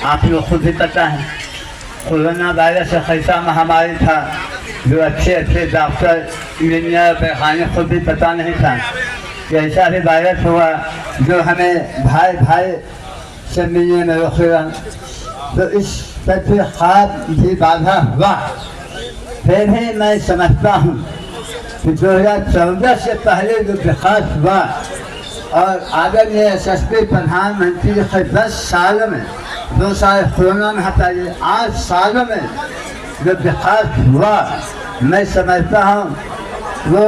आप लोग खुद ही पता है कोरोना वायरस एक ऐसा महामारी था जो अच्छे अच्छे डॉक्टर इंजीनियर पैखाने खुद भी पता नहीं था कि ऐसा भी वायरस हुआ जो हमें भाई भाई से मिलने में रोकेगा। तो इस पर फिर खाद भी बाधा हुआ। फिर भी मैं समझता हूँ कि 2014 से पहले जो विकास हुआ और आदरणीय यशस्वी प्रधानमंत्री के 10 साल में 2 साल कोरोना में हटाइए 8 सालों में जो विकास हुआ मैं समझता हूँ वो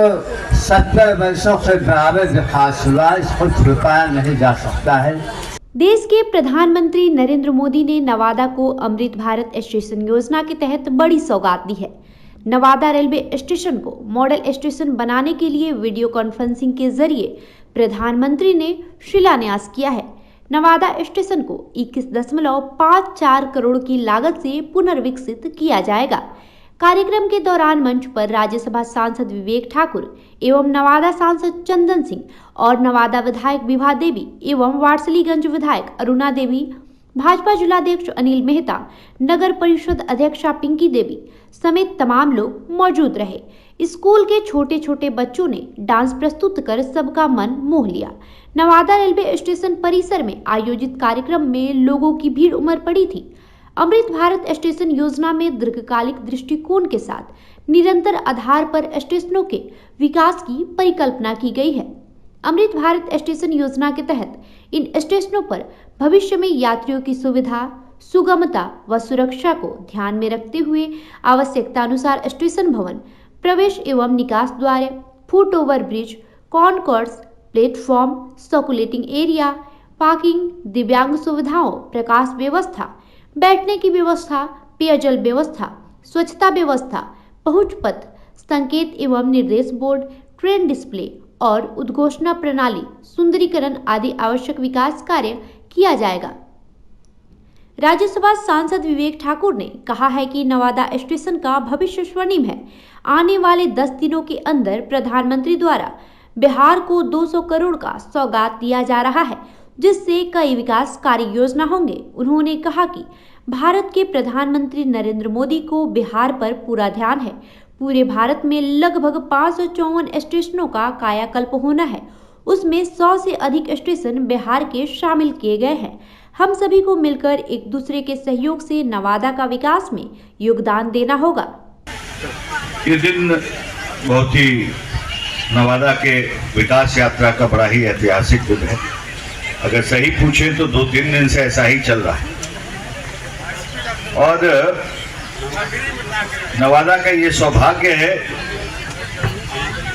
70 वर्षों के बराबर विकास हुआ। इसको छुपाया नहीं जा सकता है। देश के प्रधानमंत्री नरेंद्र मोदी ने नवादा को अमृत भारत स्टेशन योजना के तहत बड़ी सौगात दी है। नवादा रेलवे स्टेशन को मॉडल स्टेशन बनाने के लिए वीडियो कॉन्फ्रेंसिंग के जरिए प्रधानमंत्री ने शिलान्यास किया है। नवादा स्टेशन को 21.54 करोड़ की लागत से पुनर्विकसित किया जाएगा। कार्यक्रम के दौरान मंच पर राज्यसभा सांसद विवेक ठाकुर एवं नवादा सांसद चंदन सिंह और नवादा विधायक विभा देवी एवं वारसलीगंज विधायक अरुणा देवी, भाजपा जिलाध्यक्ष अनिल मेहता, नगर परिषद अध्यक्षा पिंकी देवी समेत तमाम लोग मौजूद रहे। स्कूल के छोटे छोटे बच्चों ने डांस प्रस्तुत कर सबका मन मोह लिया। नवादा रेलवे स्टेशन परिसर में आयोजित कार्यक्रम में लोगों की भीड़ उमड़ पड़ी थी। अमृत भारत स्टेशन योजना में दीर्घकालिक दृष्टिकोण के साथ निरंतर आधार पर स्टेशनों के विकास की परिकल्पना की गई है। अमृत भारत स्टेशन योजना के तहत इन स्टेशनों पर भविष्य में यात्रियों की सुविधा, सुगमता व सुरक्षा को ध्यान में रखते हुए आवश्यकता अनुसार स्टेशन भवन, प्रवेश एवं निकास द्वार, foot over bridge, concourses, platform, circulating area, parking, दिव्यांग सुविधाओं, प्रकाश व्यवस्था, बैठने की व्यवस्था, पेयजल व्यवस्था, स्वच्छता व्यवस्था, पहुंच पथ, संकेत एवं निर्देश बोर्ड, ट्रेन डिस्प्ले और उद्घोषणा प्रणाली सुंदरीकरण आदि आवश्यक विकास कार्य किया जाएगा। राज्यसभा सांसद विवेक ठाकुर ने कहा है कि नवादा स्टेशन का भविष्य स्वर्णिम है। आने वाले 10 दिनों के अंदर प्रधानमंत्री द्वारा बिहार को 200 करोड़ का सौगात दिया जा रहा है, जिससे कई विकास कार्य योजना होंगे। उन्होंने कहा कि भारत के प्रधानमंत्री नरेंद्र मोदी को बिहार पर पूरा ध्यान है। पूरे भारत में लगभग 554 स्टेशनों का कायाकल्प होना है, उसमें 100 से अधिक स्टेशन बिहार के शामिल किए गए हैं। हम सभी को मिलकर एक दूसरे के सहयोग से नवादा का विकास में योगदान देना होगा। ये दिन बहुत ही नवादा के विकास यात्रा का बड़ा ही ऐतिहासिक दिन है। अगर सही पूछें तो 2-3 दिन से ऐसा ही चल रहा है और नवादा का ये सौभाग्य है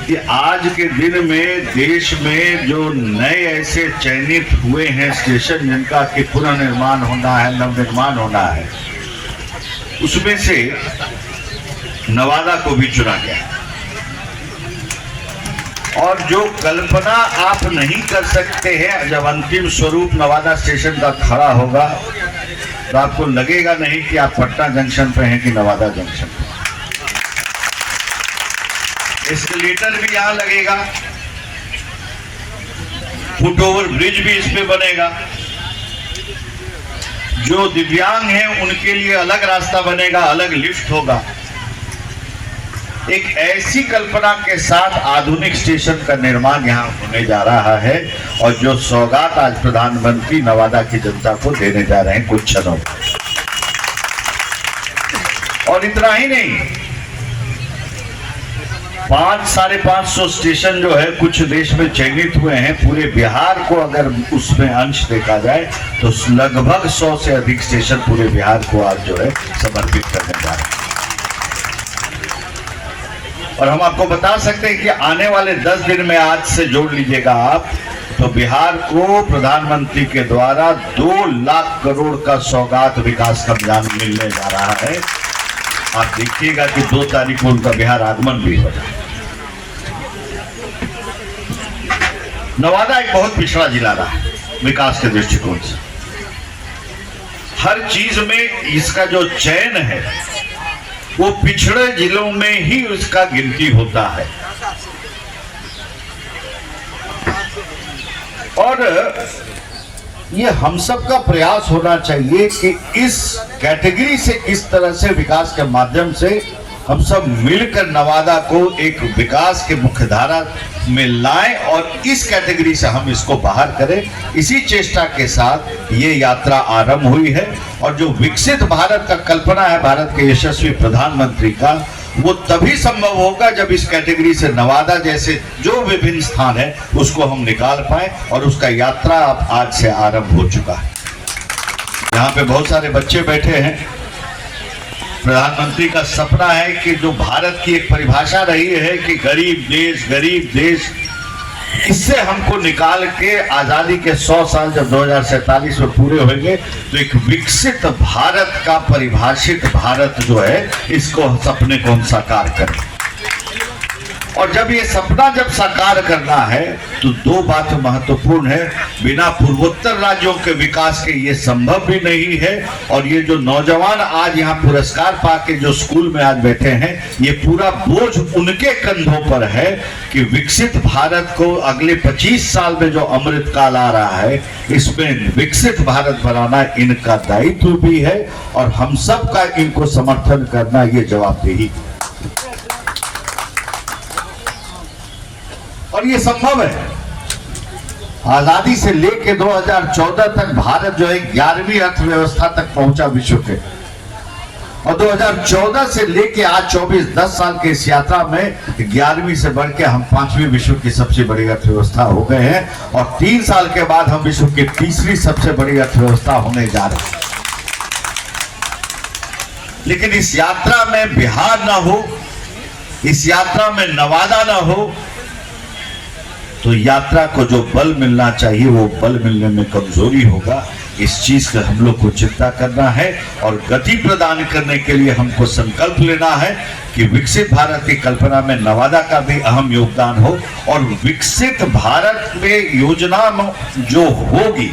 कि आज के दिन में देश में जो नए ऐसे चयनित हुए हैं स्टेशन जिनका कि पुनर्निर्माण होना है, नवनिर्माण होना है, उसमें से नवादा को भी चुना गया। और जो कल्पना आप नहीं कर सकते हैं, जब अंतिम स्वरूप नवादा स्टेशन का खड़ा होगा तो आपको लगेगा नहीं कि आप पटना जंक्शन पे हैं कि नवादा जंक्शन पे। एस्केलेटर भी यहाँ लगेगा, फुट ओवर ब्रिज भी इस पे बनेगा, जो दिव्यांग हैं उनके लिए अलग रास्ता बनेगा, अलग लिफ्ट होगा। एक ऐसी कल्पना के साथ आधुनिक स्टेशन का निर्माण यहाँ होने जा रहा है और जो सौगात आज प्रधानमंत्री नवादा की जनता को देने जा रहे हैं कुछ क्षणों। और इतना ही नहीं, 500-550 स्टेशन जो है कुछ देश में चयनित हुए हैं। पूरे बिहार को अगर उसमें अंश देखा जाए तो लगभग 100 से अधिक स्टेशन पूरे बिहार को आज जो है समर्पित करने जा रहे हैं। और हम आपको बता सकते हैं कि आने वाले 10 दिन में आज से जोड़ लीजिएगा आप, तो बिहार को प्रधानमंत्री के द्वारा 2 लाख करोड़ का सौगात विकास का अभियान मिलने जा रहा है। आप देखिएगा कि 2 तारीख को उनका बिहार आगमन भी होगा। नवादा एक बहुत पिछड़ा जिला रहा है विकास के दृष्टिकोण से। हर चीज में इसका जो चयन है वो पिछड़े जिलों में ही उसका गिनती होता है। और ये हम सब का प्रयास होना चाहिए कि इस कैटेगरी से किस तरह से विकास के माध्यम से हम सब मिलकर नवादा को एक विकास के मुख्यधारा में लाएं और इस कैटेगरी से हम इसको बाहर करें। इसी चेष्टा के साथ ये यात्रा आरंभ हुई है और जो विकसित भारत का कल्पना है भारत के यशस्वी प्रधानमंत्री का, वो तभी संभव होगा जब इस कैटेगरी से नवादा जैसे जो विभिन्न स्थान है उसको हम निकाल पाए और उसका यात्रा अब आज से आरंभ हो चुका है। यहाँ पे बहुत सारे बच्चे बैठे हैं। प्रधानमंत्री का सपना है कि जो भारत की एक परिभाषा रही है कि गरीब देश, इससे हमको निकाल के आजादी के 100 साल जब 2047 में पूरे होंगे तो एक विकसित भारत का परिभाषित भारत जो है इसको सपने को हम साकार करें। और जब ये सपना साकार करना है तो दो बात महत्वपूर्ण है। बिना पूर्वोत्तर राज्यों के विकास के ये संभव भी नहीं है। और ये जो नौजवान आज यहाँ पुरस्कार पाके जो स्कूल में आज बैठे हैं, ये पूरा बोझ उनके कंधों पर है कि विकसित भारत को अगले 25 साल में जो अमृत काल आ रहा है इसमें विकसित भारत बनाना इनका दायित्व भी है और हम सब का इनको समर्थन करना ये जवाबदेही। और ये संभव है। आजादी से लेके 2014 तक भारत जो है 11वीं अर्थव्यवस्था तक पहुंचा विश्व के, और 2014 से लेके आज 10 साल के इस यात्रा में 11वीं से बढ़ के हम 5वीं विश्व की सबसे बड़ी अर्थव्यवस्था हो गए हैं और 3 साल के बाद हम विश्व की तीसरी सबसे बड़ी अर्थव्यवस्था होने जा रहे हैं। लेकिन इस यात्रा में बिहार ना हो, इस यात्रा में नवादा ना हो तो यात्रा को जो बल मिलना चाहिए वो बल मिलने में कमजोरी होगा। इस चीज का हम लोग को चिंता करना है और गति प्रदान करने के लिए हमको संकल्प लेना है कि विकसित भारत की कल्पना में नवादा का भी अहम योगदान हो और विकसित भारत में योजना जो होगी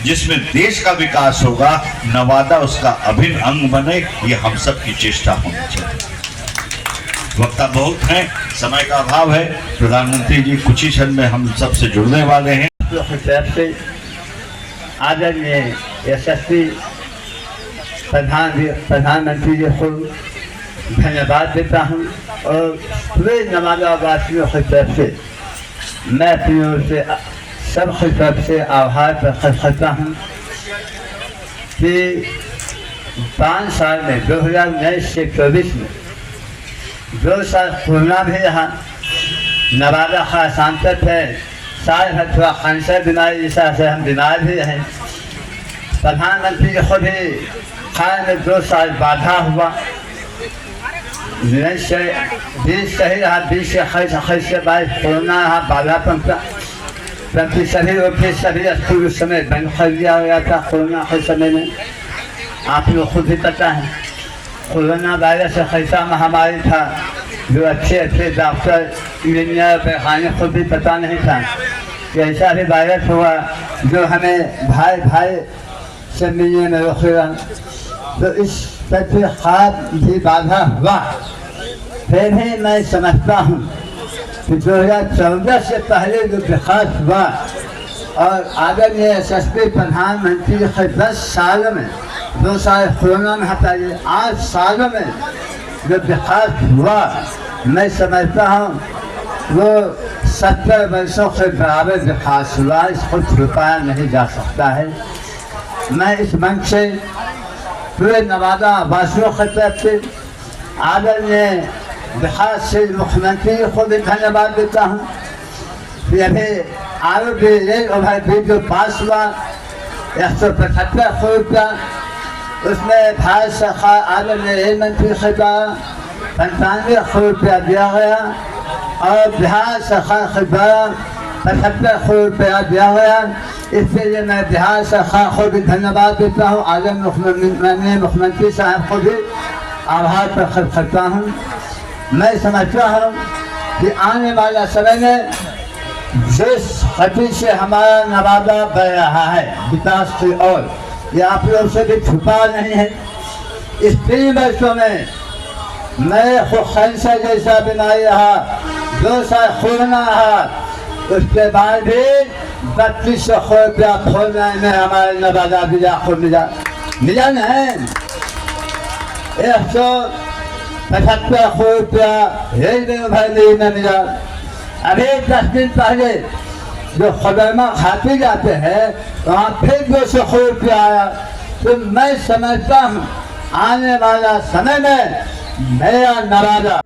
जिसमें देश का विकास होगा, नवादा उसका अभिन्न अंग बने, ये हम सब की चेष्टा होनी चाहिए। वक्ता बहुत हैं, समय का अभाव है। प्रधानमंत्री जी कुछ ही क्षण में हम सबसे जुड़ने वाले हैं। आदरणीय यशस्वी प्रधानमंत्री जी को धन्यवाद देता हूँ और पूरे नवादा वासियों की तरफ से मैं अपनी ओर से सबकी तरफ से आभार प्रकट करता हूँ कि 5 साल में 2019 से 24 में 2 साल कोरोना भी रहा, नवादा का सांसद है, साल भर थोड़ा कैंसर बीमारी जैसा से हम बीमार भी रहे। प्रधानमंत्री जी को भी खाने में 2 साल बाधा हुआ, 20 सही रहा, 20 से 28 से बाद कोरोना रहा, बाधा पहुँचा, क्योंकि सभी ऑफिस सभी स्कूल उस समय बंद कर दिया गया था। कोरोना के समय में आप लोग खुद ही पता है कोरोना वायरस एक ऐसा महामारी था जो अच्छे डॉक्टर इंजीनियर पैखाने खुद भी पता नहीं था कि ऐसा भी वायरस हुआ जो हमें भाई से मिलने में रोकेगा। तो इस तरह खाद भी बाधा हुआ। फिर भी मैं समझता हूँ कि 2014 से पहले जो विकास हुआ और आदरणीय यशस्वी प्रधानमंत्री के 10 साल में 2 साल कोरोना में हटाइए 8 सालों में जो विकास हुआ, मैं समझता हूँ वो 70 वर्षों के बराबर विकास हुआ। इसको छुपाया नहीं जा सकता है। मैं इस मंच से पूरे नवादा वासियों की तरफ से आदरणीय विकासशील मुख्यमंत्री को भी धन्यवाद देता हूँ कि अभी आरोग्य रेल ओवर ब्रिज जो पास हुआ 175 करोड़ रुपया, उसमें भारत सरकार आदरणीय रेल मंत्री के द्वारा 95 करोड़ रुपया दिया गया और बिहार सरकार के द्वारा 75 करोड़ रुपया दिया गया। इसके लिए मैं बिहार सरकार को भी धन्यवाद देता हूँ, आदरणीय मुख्यमंत्री साहब को भी आभार प्रकट करता हूँ। मैं समझता हूँ कि आने वाला समय में जिस गति से हमारा नवादा बढ़ रहा है विकास की ओर, ये आप लोग से भी छुपा नहीं है। इस 3 वर्षों में मैं कैंसर जैसा बीमारी रहा, 2 साल कोरोना रहा, उसके बाद भी 3200 रुपया खोलने में हमारे नवादा जिला को मिला नहीं 175 रुपया रेलवे भरने में मिला। अभी 10 दिन पहले जो खबरमा खाते जाते हैं वहाँ फिर 200 रुपया आया। तो मैं समझता हूँ आने वाला समय में मेरा नवादा